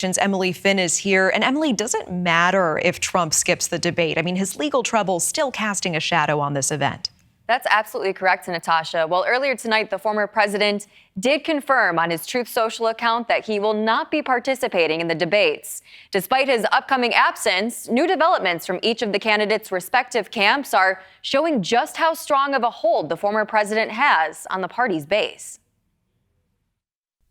Emily Finn is here. And Emily, doesn't matter if Trump skips the debate. I mean, his legal trouble still casting a shadow on this event. That's absolutely correct, Natasha. Well, earlier tonight, the former president did confirm on his Truth Social account that he will not be participating in the debates. Despite his upcoming absence, new developments from each of the candidates' respective camps are showing just how strong of a hold the former president has on the party's base.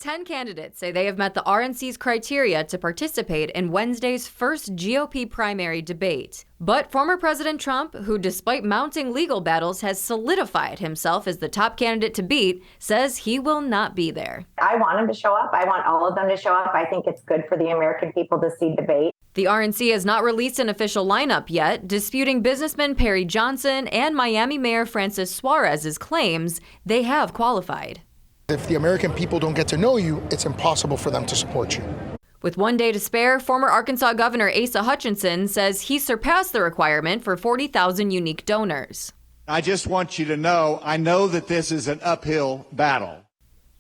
10 candidates say they have met the RNC's criteria to participate in Wednesday's first GOP primary debate. But former President Trump, who despite mounting legal battles has solidified himself as the top candidate to beat, says he will not be there. I want him to show up. I want all of them to show up. I think it's good for the American people to see debate. The RNC has not released an official lineup yet, disputing businessman Perry Johnson and Miami Mayor Francis Suarez's claims they have qualified. If the American people don't get to know you, it's impossible for them to support you. With 1 day to spare, former Arkansas Governor Asa Hutchinson says he surpassed the requirement for 40,000 unique donors. I just want you to know, I know that this is an uphill battle.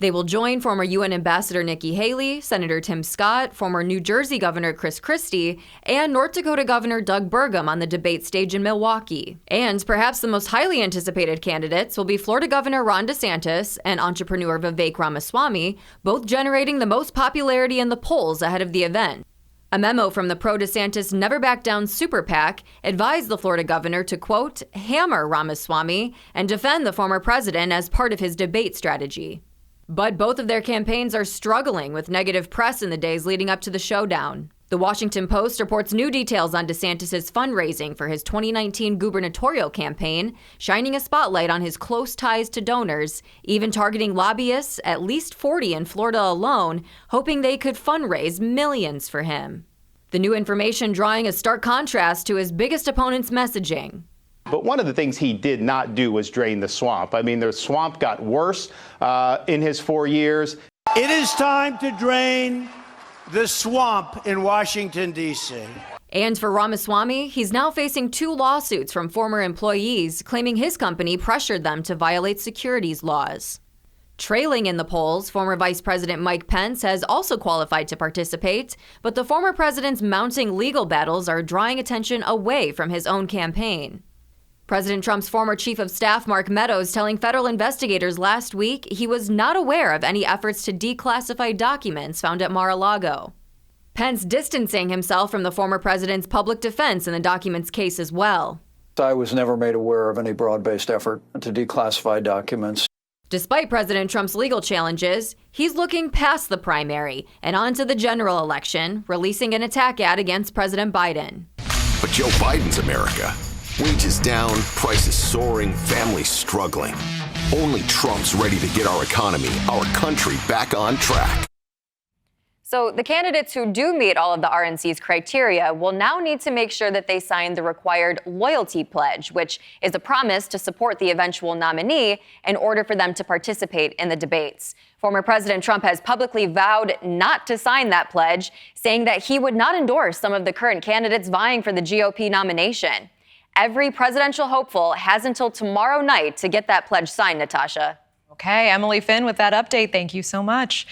They will join former UN Ambassador Nikki Haley, Senator Tim Scott, former New Jersey Governor Chris Christie, and North Dakota Governor Doug Burgum on the debate stage in Milwaukee. And perhaps the most highly anticipated candidates will be Florida Governor Ron DeSantis and entrepreneur Vivek Ramaswamy, both generating the most popularity in the polls ahead of the event. A memo from the pro-DeSantis Never Back Down Super PAC advised the Florida governor to, quote, hammer Ramaswamy and defend the former president as part of his debate strategy. But both of their campaigns are struggling with negative press in the days leading up to the showdown. The Washington Post reports new details on DeSantis' fundraising for his 2019 gubernatorial campaign, shining a spotlight on his close ties to donors, even targeting lobbyists, at least 40 in Florida alone, hoping they could fundraise millions for him. The new information drawing a stark contrast to his biggest opponent's messaging. But one of the things he did not do was drain the swamp. I mean, the swamp got worse in his 4 years. It is time to drain the swamp in Washington, D.C. And for Ramaswamy, he's now facing 2 lawsuits from former employees claiming his company pressured them to violate securities laws. Trailing in the polls, former Vice President Mike Pence has also qualified to participate, but the former president's mounting legal battles are drawing attention away from his own campaign. President Trump's former chief of staff, Mark Meadows, telling federal investigators last week he was not aware of any efforts to declassify documents found at Mar-a-Lago. Pence distancing himself from the former president's public defense in the documents case as well. I was never made aware of any broad-based effort to declassify documents. Despite President Trump's legal challenges, he's looking past the primary and onto the general election, releasing an attack ad against President Biden. But Joe Biden's America. Wages down, prices soaring, families struggling. Only Trump's ready to get our economy, our country back on track. So the candidates who do meet all of the RNC's criteria will now need to make sure that they sign the required loyalty pledge, which is a promise to support the eventual nominee in order for them to participate in the debates. Former President Trump has publicly vowed not to sign that pledge, saying that he would not endorse some of the current candidates vying for the GOP nomination. Every presidential hopeful has until tomorrow night to get that pledge signed, Natasha. Okay, Emily Finn with that update. Thank you so much.